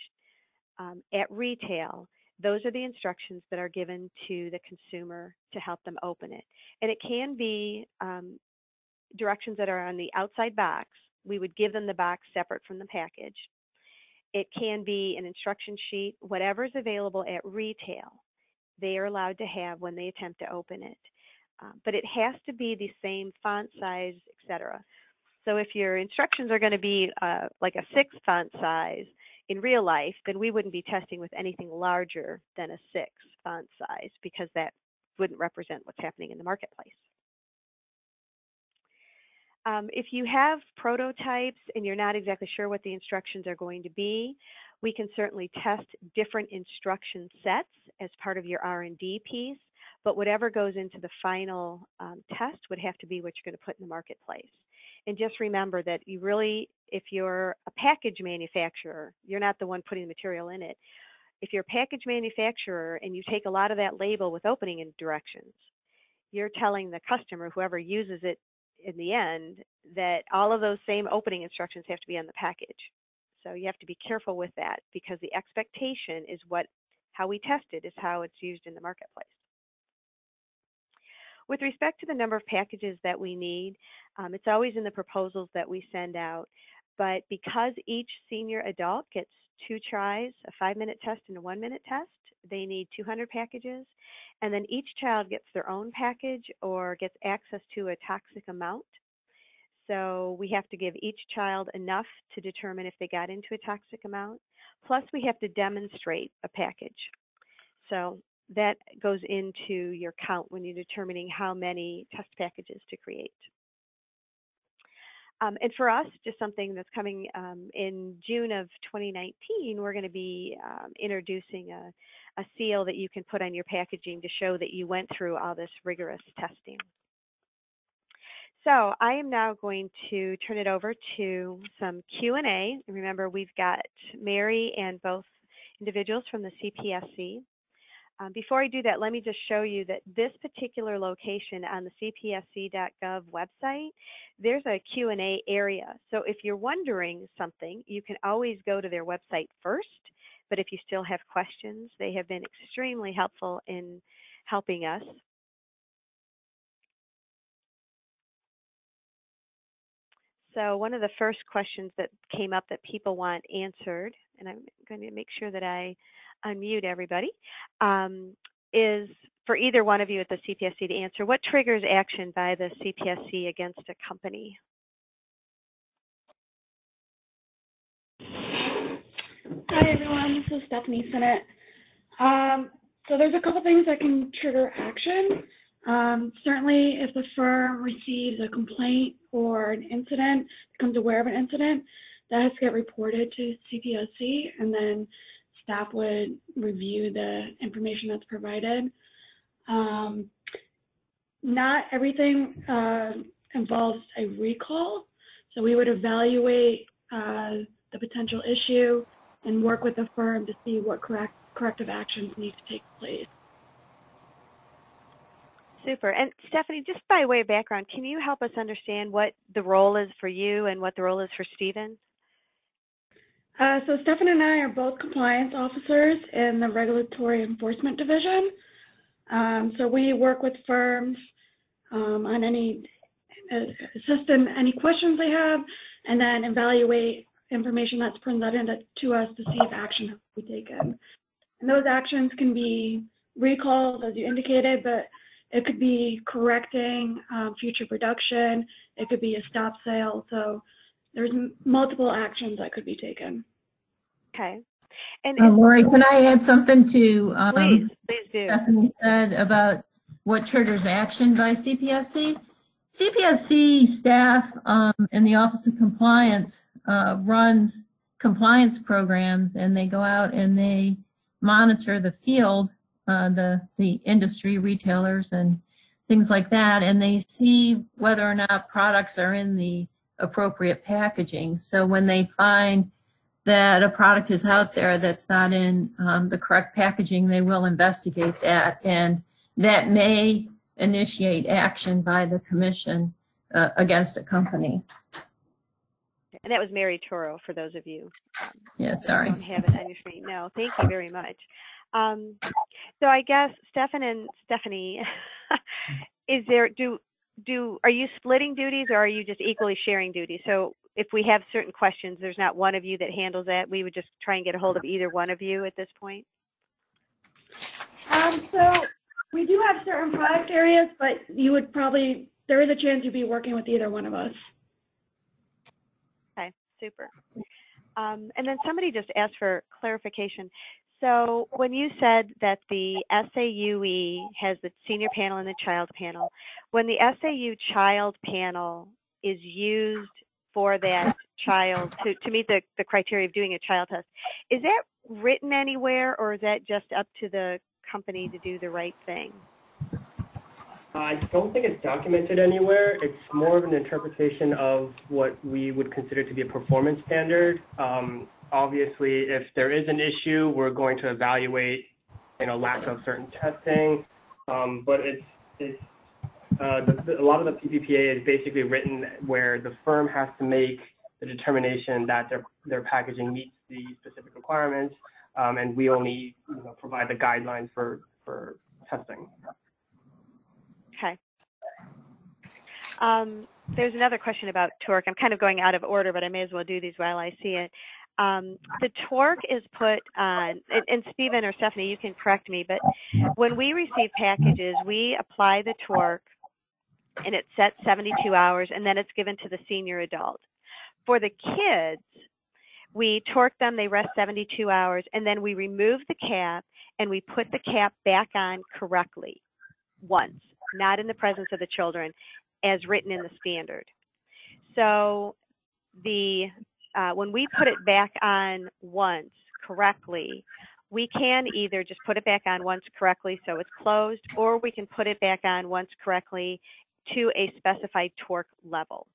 at retail, those are the instructions that are given to the consumer to help them open it. And it can be directions that are on the outside box. We would give them the box separate from the package. It can be an instruction sheet, whatever is available at retail, they are allowed to have when they attempt to open it. But it has to be the same font size, etc. So if your instructions are going to be like a 6 font size in real life, then we wouldn't be testing with anything larger than a 6 font size because that wouldn't represent what's happening in the marketplace. If you have prototypes and you're not exactly sure what the instructions are going to be, we can certainly test different instruction sets as part of your R&D piece. but whatever goes into the final test would have to be what you're going to put in the marketplace. And just remember that you really, if you're a package manufacturer, you're not the one putting the material in it. If you're a package manufacturer and you take a lot of that label with opening directions, you're telling the customer, whoever uses it in the end, that all of those same opening instructions have to be on the package. So you have to be careful with that, because the expectation is how we test it is how it's used in the marketplace. With respect to the number of packages that we need, it's always in the proposals that we send out. But because each senior adult gets 2 tries, a 5-minute test and a 1-minute test, they need 200 packages. And then each child gets their own package or gets access to a toxic amount. So we have to give each child enough to determine if they got into a toxic amount. Plus, we have to demonstrate a package. So that goes into your count when you're determining how many test packages to create. And for us, just something that's coming in June of 2019, we're going to be introducing a seal that you can put on your packaging to show that you went through all this rigorous testing. So I am now going to turn it over to some Q&A. Remember, we've got Mary and both individuals from the CPSC. Before I do that, let me just show you that this particular location on the cpsc.gov website, there's a Q&A area. So if you're wondering something, you can always go to their website first. But if you still have questions, they have been extremely helpful in helping us. So one of the first questions that came up that people want answered, and I'm going to make sure that I unmute everybody, is for either one of you at the CPSC to answer. What triggers action by the CPSC against a company? Hi everyone, this is Stephanie Sinnott. So there's a couple things that can trigger action. Certainly if the firm receives a complaint or an incident, becomes aware of an incident, that has to get reported to CPSC, and then staff would review the information that's provided. Not everything involves a recall, so we would evaluate the potential issue and work with the firm to see what corrective actions need to take place. Super. And Stephanie, just by way of background, can you help us understand what the role is for you and what the role is for Stephen? So Stephen and I are both compliance officers in the Regulatory Enforcement Division. So we work with firms on assist in any questions they have, and then evaluate information that's presented to us to see if action has to be taken. And those actions can be recalls, as you indicated, but it could be correcting future production. It could be a stop sale. So there's multiple actions that could be taken. Okay. And Lori, can I add something to please do. Stephanie said about what triggers action by CPSC? CPSC staff in the Office of Compliance runs compliance programs, and they go out and they monitor the field, the industry, retailers and things like that, and they see whether or not products are in the appropriate packaging. So when they find that a product is out there that's not in the correct packaging, they will investigate that, and that may initiate action by the commission against a company. And that was Mary Toro, for those of you Yeah, sorry. don't have it on your screen. No, thank you very much. So I guess Stephen and Stephanie, is there are you splitting duties, or are you just equally sharing duties? So if we have certain questions, there's not one of you that handles that. We would just try and get a hold of either one of you at this point. So we do have certain product areas, but there is a chance you'd be working with either one of us. Okay, super. And then somebody just asked for clarification. So when you said that the SAUE has the senior panel and the child panel, when the SAU child panel is used for that child to meet the criteria of doing a child test, is that written anywhere, or is that just up to the company to do the right thing? I don't think it's documented anywhere. It's more of an interpretation of what we would consider to be a performance standard. Obviously, if there is an issue, we're going to evaluate, lack of certain testing. But a lot of the PPPA is basically written where the firm has to make the determination that their packaging meets the specific requirements, and we only provide the guidelines for testing. Okay. There's another question about torque. I'm kind of going out of order, but I may as well do these while I see it. The torque is put on, and Stephen or Stephanie, you can correct me, but when we receive packages, we apply the torque, and it's set 72 hours, and then it's given to the senior adult. For the kids, we torque them, they rest 72 hours, and then we remove the cap, and we put the cap back on correctly once, not in the presence of the children, as written in the standard. So when we put it back on once correctly, we can either just put it back on once correctly so it's closed, or we can put it back on once correctly to a specified torque level.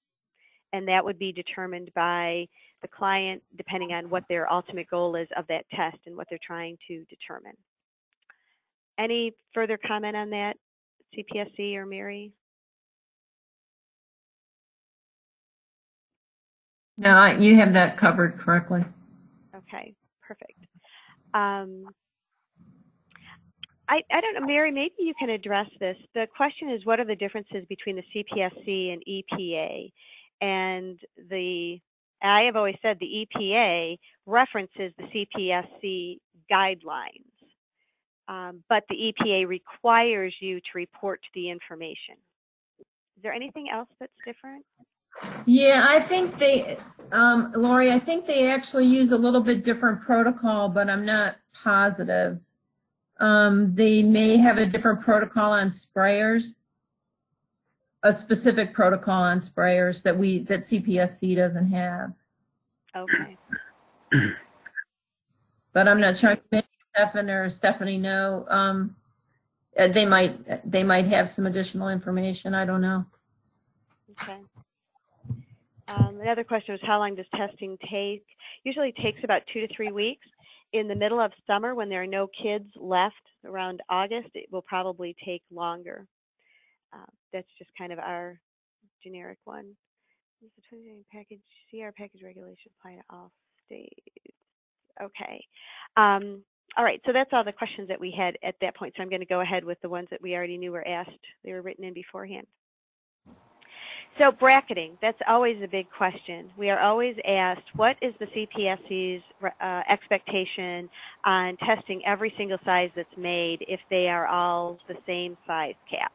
And that would be determined by the client depending on what their ultimate goal is of that test and what they're trying to determine. Any further comment on that, CPSC or Mary? No, you have that covered correctly. Okay, perfect. I don't know, Mary, maybe you can address this. The question is, what are the differences between the CPSC and EPA? And I have always said the EPA references the CPSC guidelines, but the EPA requires you to report the information. Is there anything else that's different? Yeah, I think Lori, I think they actually use a little bit different protocol, but I'm not positive. They may have a different protocol on sprayers, a specific protocol on sprayers that CPSC doesn't have. Okay. But I'm not sure. Maybe Stephen or Stephanie know. They might have some additional information. I don't know. Okay. Another question was, how long does testing take? Usually it takes about 2 to 3 weeks. In the middle of summer, when there are no kids left around August, it will probably take longer. That's just kind of our generic one. Is the 20 package CR package regulation apply to all states? Okay. All right, so that's all the questions that we had at that point. So I'm going to go ahead with the ones that we already knew were asked. They were written in beforehand. So bracketing, that's always a big question. We are always asked, what is the CPSC's expectation on testing every single size that's made if they are all the same size cap?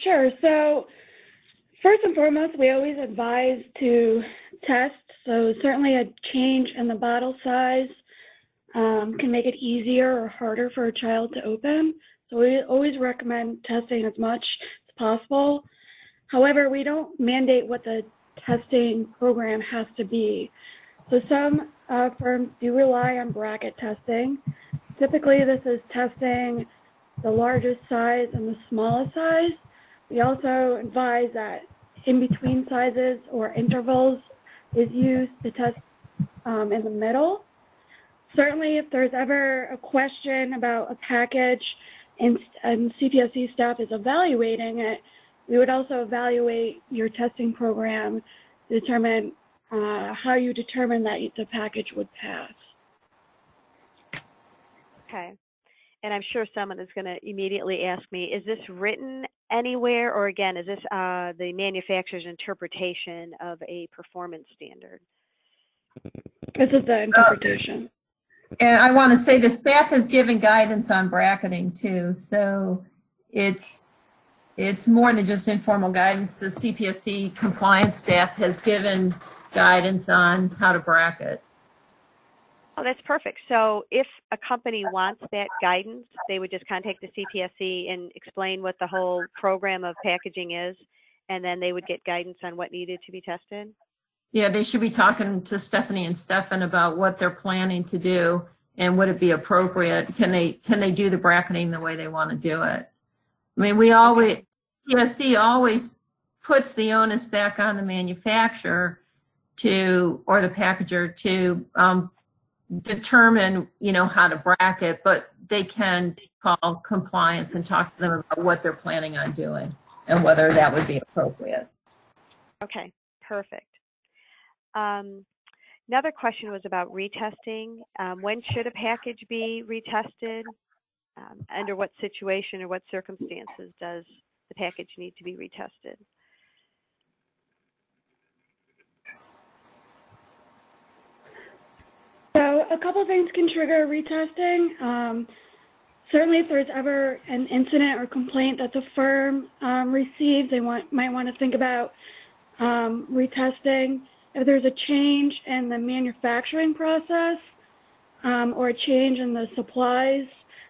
Sure. So first and foremost, we always advise to test. So certainly a change in the bottle size can make it easier or harder for a child to open. So we always recommend testing as much as possible. However, we don't mandate what the testing program has to be. So some firms do rely on bracket testing. Typically, this is testing the largest size and the smallest size. We also advise that in-between sizes or intervals is used to test in the middle. Certainly, if there's ever a question about a package and CPSC staff is evaluating it, we would also evaluate your testing program to determine how you determine that the package would pass. Okay. And I'm sure someone is going to immediately ask me, is this written anywhere, or again, is this the manufacturer's interpretation of a performance standard? This is the interpretation. And I want to say the staff has given guidance on bracketing too, so it's more than just informal guidance. The CPSC compliance staff has given guidance on how to bracket. Oh, that's perfect. So if a company wants that guidance, they would just contact the CPSC and explain what the whole program of packaging is, and then they would get guidance on what needed to be tested? Yeah, they should be talking to Stephanie and Stefan about what they're planning to do and would it be appropriate? Can they do the bracketing the way they want to do it? I mean, we always, PSC always puts the onus back on the manufacturer or the packager to determine, how to bracket, but they can call compliance and talk to them about what they're planning on doing and whether that would be appropriate. Okay, perfect. Another question was about retesting. When should a package be retested? Under what situation or what circumstances does the package need to be retested? So a couple of things can trigger retesting. Certainly if there's ever an incident or complaint that the firm receives, they might want to think about retesting. If there's a change in the manufacturing process or a change in the supplies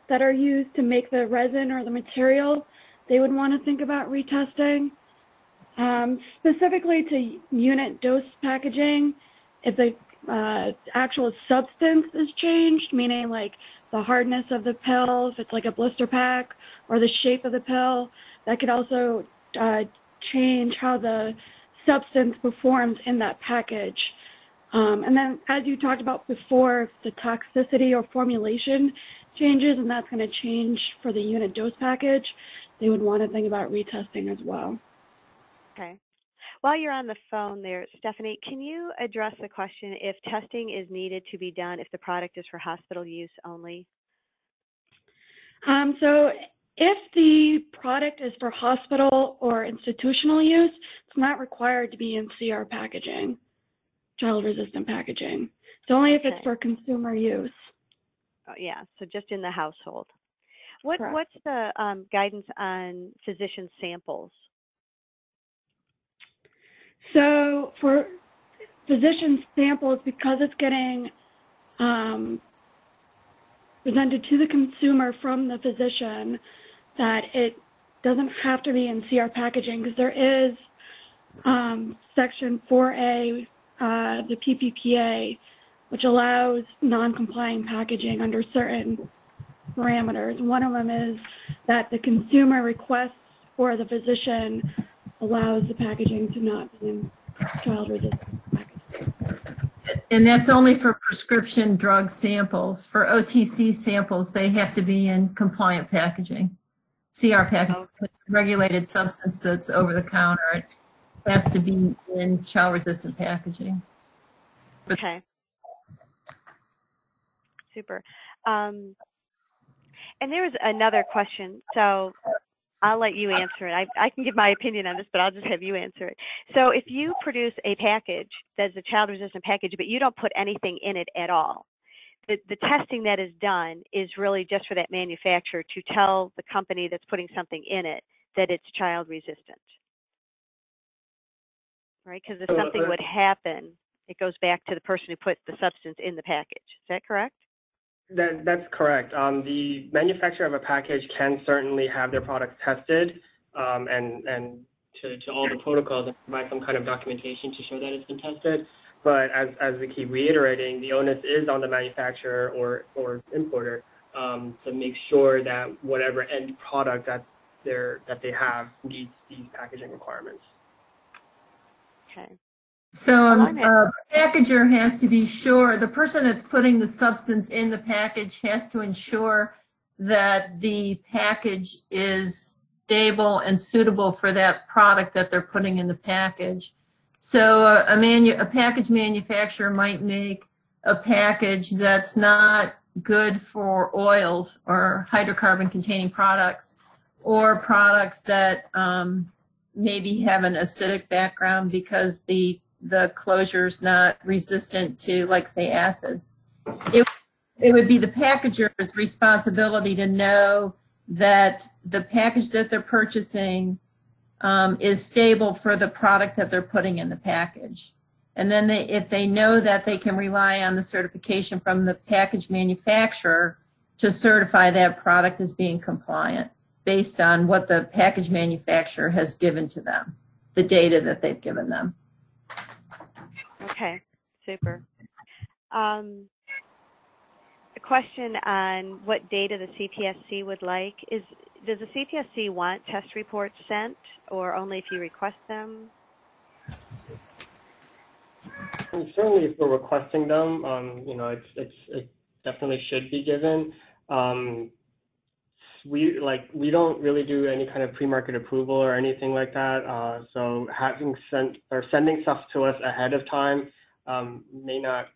that are used to make the resin or the material, they would want to think about retesting. Specifically to unit dose packaging, if the actual substance is changed, meaning like the hardness of the pill, if it's like a blister pack, or the shape of the pill, that could also change how the substance performs in that package. And then, as you talked about before, if the toxicity or formulation changes, and that's going to change for the unit dose package, they would want to think about retesting as well. Okay. While you're on the phone there, Stephanie, can you address the question if testing is needed to be done if the product is for hospital use only? So if the product is for hospital or institutional use, it's not required to be in CR packaging, child-resistant packaging. It's only if it's for consumer use. Oh, yeah, so just in the household. What's the guidance on physician samples? So for physician samples, because it's getting presented to the consumer from the physician, that it doesn't have to be in CR packaging, because there is Section 4A, the PPPA, which allows non-compliant packaging under certain parameters. One of them is that the consumer requests for the physician allows the packaging to not be in child-resistant packaging. And that's only for prescription drug samples. For OTC samples, they have to be in compliant packaging. CR packaging, regulated substance that's over the counter, it has to be in child-resistant packaging. Okay. Super. And there was another question, so I'll let you answer it. I can give my opinion on this, but I'll just have you answer it. So if you produce a package that's a child-resistant package, but you don't put anything in it at all, the testing that is done is really just for that manufacturer to tell the company that's putting something in it that it's child-resistant, right? Because if something would happen, it goes back to the person who put the substance in the package. Is that correct? That's correct. The manufacturer of a package can certainly have their products tested and to all the protocols and provide some kind of documentation to show that it's been tested. But as we keep reiterating, the onus is on the manufacturer or importer to make sure that whatever end product that they have meets these packaging requirements. Okay. So a packager has to be sure, the person that's putting the substance in the package has to ensure that the package is stable and suitable for that product that they're putting in the package. So a package manufacturer might make a package that's not good for oils or hydrocarbon containing products, or products that maybe have an acidic background because the closure is not resistant to, like, say, acids. It would be the packager's responsibility to know that the package that they're purchasing is stable for the product that they're putting in the package. And then if they know that, they can rely on the certification from the package manufacturer to certify that product as being compliant based on what the package manufacturer has given to them, the data that they've given them. Okay, super. A question on what data the CPSC would like. Does the CPSC want test reports sent, or only if you request them? And certainly, if we're requesting them, it definitely should be given. We don't really do any kind of pre-market approval or anything like that. So sending stuff to us ahead of time may not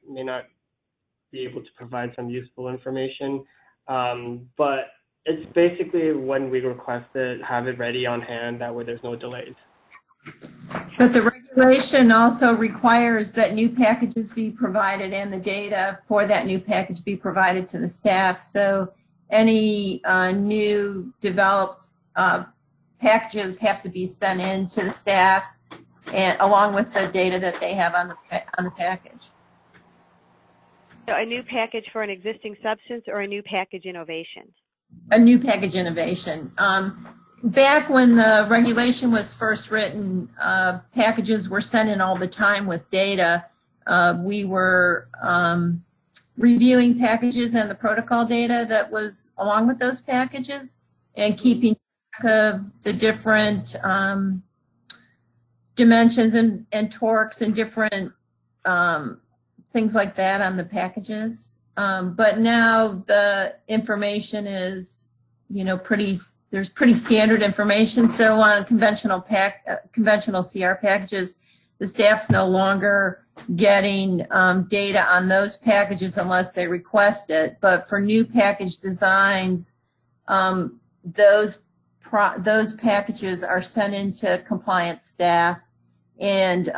be able to provide some useful information. But it's basically when we request it, have it ready on hand. That way, there's no delays. But the regulation also requires that new packages be provided and the data for that new package be provided to the staff. So any new developed packages have to be sent in to the staff, and along with the data that they have on the package. So a new package for an existing substance or a new package innovation? A new package innovation. Back when the regulation was first written, packages were sent in all the time with data. We were reviewing packages and the protocol data that was along with those packages and keeping track of the different dimensions and torques and different things like that on the packages. But now the information is, there's pretty standard information. So on conventional CR packages, the staff's no longer getting data on those packages unless they request it. But for new package designs, those packages are sent into compliance staff, and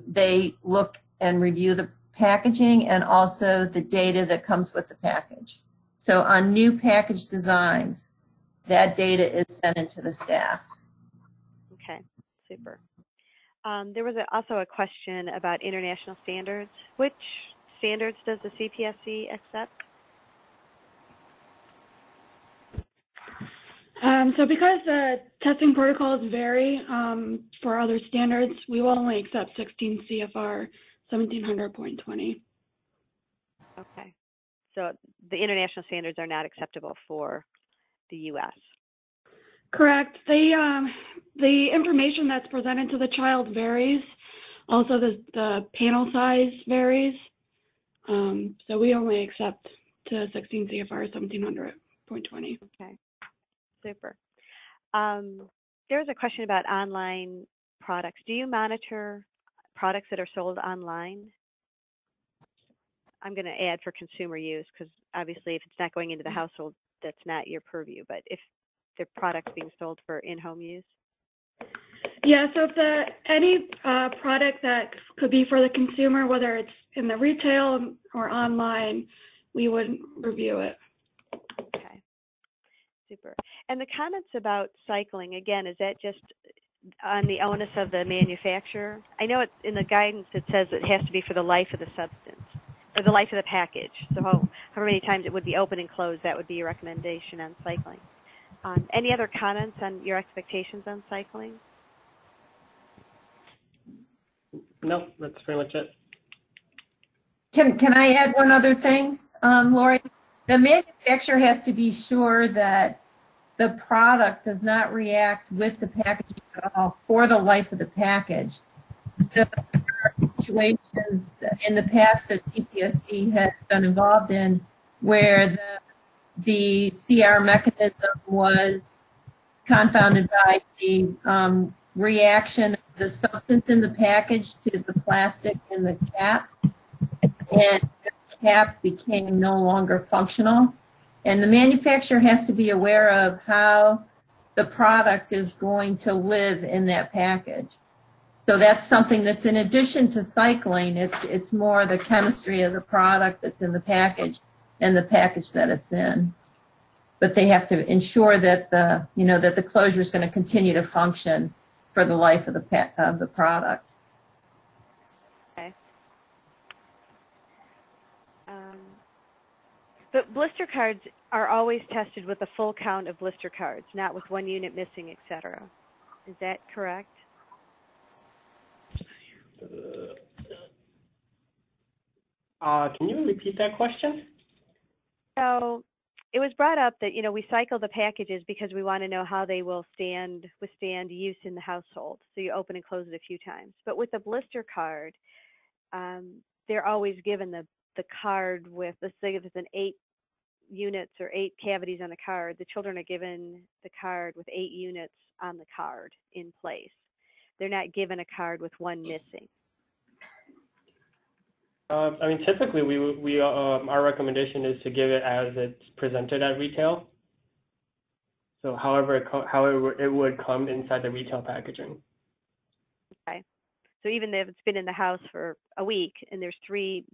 they look and review the packaging and also the data that comes with the package. So on new package designs, that data is sent into the staff. Okay, super. There was also a question about international standards. Which standards does the CPSC accept? So because the testing protocols vary for other standards, we will only accept 16 CFR 1700.20. Okay. So the international standards are not acceptable for the U.S. Correct. The information that's presented to the child varies. Also, the panel size varies. So we only accept to 16 CFR 1700.20. Okay. Super. There was a question about online products. Do you monitor products that are sold online? I'm going to add for consumer use because obviously if it's not going into the household, that's not your purview. But if the products being sold for in-home use? Yeah, so if any product that could be for the consumer, whether it's in the retail or online, we would review it. Okay, super. And the comments about cycling, again, is that just on the onus of the manufacturer? I know in the guidance it says it has to be for the life of the substance, or the life of the package. So however many times it would be open and closed, that would be your recommendation on cycling. Any other comments on your expectations on cycling? No, that's pretty much it. Can I add one other thing, Lori? The manufacturer has to be sure that the product does not react with the packaging at all for the life of the package. So there are situations in the past that CPSC has been involved in where the CR mechanism was confounded by the reaction of the substance in the package to the plastic in the cap, and the cap became no longer functional. And the manufacturer has to be aware of how the product is going to live in that package. So that's something that's in addition to cycling. It's more the chemistry of the product that's in the package and the package that it's in. But they have to ensure that the closure is going to continue to function for the life of the product. Okay. But blister cards are always tested with a full count of blister cards, not with one unit missing, etc. Is that correct? Can you repeat that question? So it was brought up that, we cycle the packages because we want to know how they will withstand use in the household. So you open and close it a few times. But with the blister card, they're always given the card with, let's say if it's an 8 units or 8 cavities on the card, the children are given the card with 8 units on the card in place. They're not given a card with 1 missing. I mean, typically our recommendation is to give it as it's presented at retail. So however it would come inside the retail packaging. Okay. So even if it's been in the house for a week and there's 3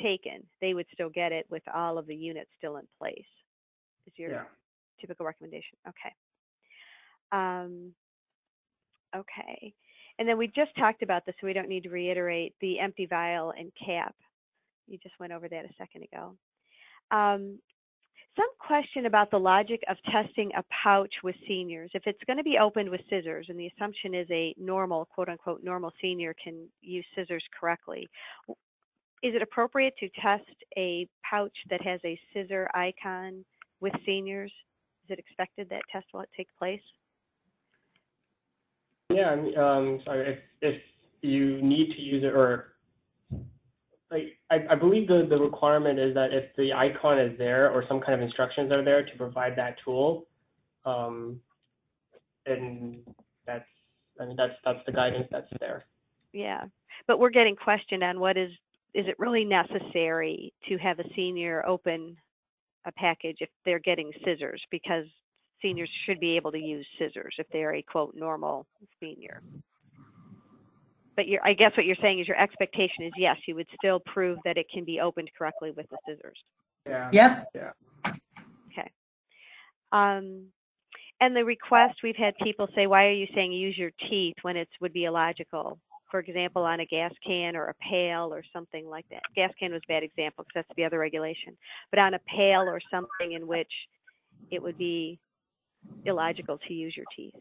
taken, they would still get it with all of the units still in place. Is your typical recommendation? Okay. Okay. And then we just talked about this, so we don't need to reiterate the empty vial and cap. You just went over that a second ago. Some question about the logic of testing a pouch with seniors. If it's going to be opened with scissors, and the assumption is a normal, quote unquote, normal senior can use scissors correctly, is it appropriate to test a pouch that has a scissor icon with seniors? Is it expected that test will take place? Yeah, sorry, if you need to use it, or I believe the requirement is that if the icon is there or some kind of instructions are there to provide that tool, and that's the guidance that's there. Yeah, but we're getting questioned on is it really necessary to have a senior open a package if they're getting scissors, because seniors should be able to use scissors if they're a, quote, normal senior. But I guess what you're saying is your expectation is, yes, you would still prove that it can be opened correctly with the scissors. Yeah. Yep. Yeah. Okay. And the request, we've had people say, why are you saying use your teeth when it would be illogical? For example, on a gas can or a pail or something like that. Gas can was a bad example because that's the other regulation. But on a pail or something in which it would be illogical to use your teeth.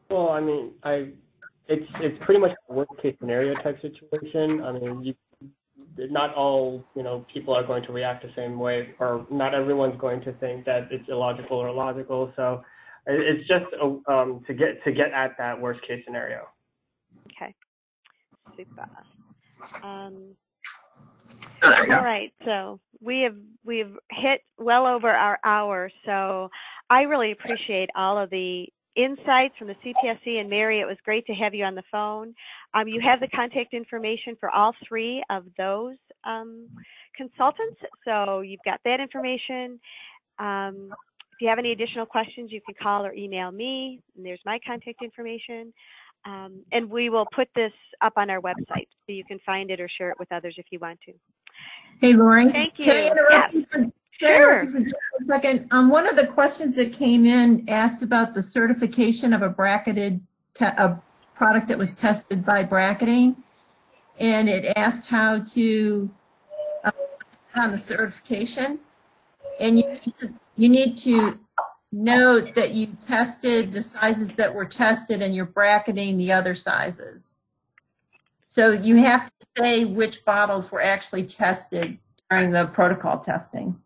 Well, I mean, it's pretty much a worst case scenario type situation. I mean, not all people are going to react the same way, or not everyone's going to think that it's illogical or logical. So it's just to get at that worst case scenario. Okay, super. All right, so we've hit well over our hour. So I really appreciate all of the insights from the CPSC, and Mary, it was great to have you on the phone. You have the contact information for all 3 of those consultants, so you've got that information. If you have any additional questions, you can call or email me, and there's my contact information. And we will put this up on our website, so you can find it or share it with others if you want to. Hey, Lori. Thank you. Can I interrupt you for Sure. just a second? One of the questions that came in asked about the certification of a bracketed a product that was tested by bracketing, and it asked how to on the certification, and you need to note that you tested the sizes that were tested and you're bracketing the other sizes. So you have to say which bottles were actually tested during the protocol testing.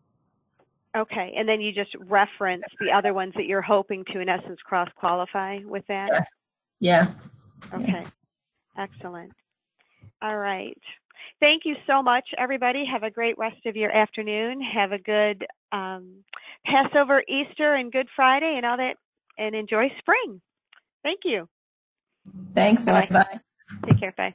Okay, and then you just reference the other ones that you're hoping to, in essence, cross-qualify with that? Yeah. Okay, excellent. All right. Thank you so much, everybody. Have a great rest of your afternoon. Have a good Passover, Easter, and Good Friday, and all that, and enjoy spring. Thank you. Thanks. Bye. Take care. Bye.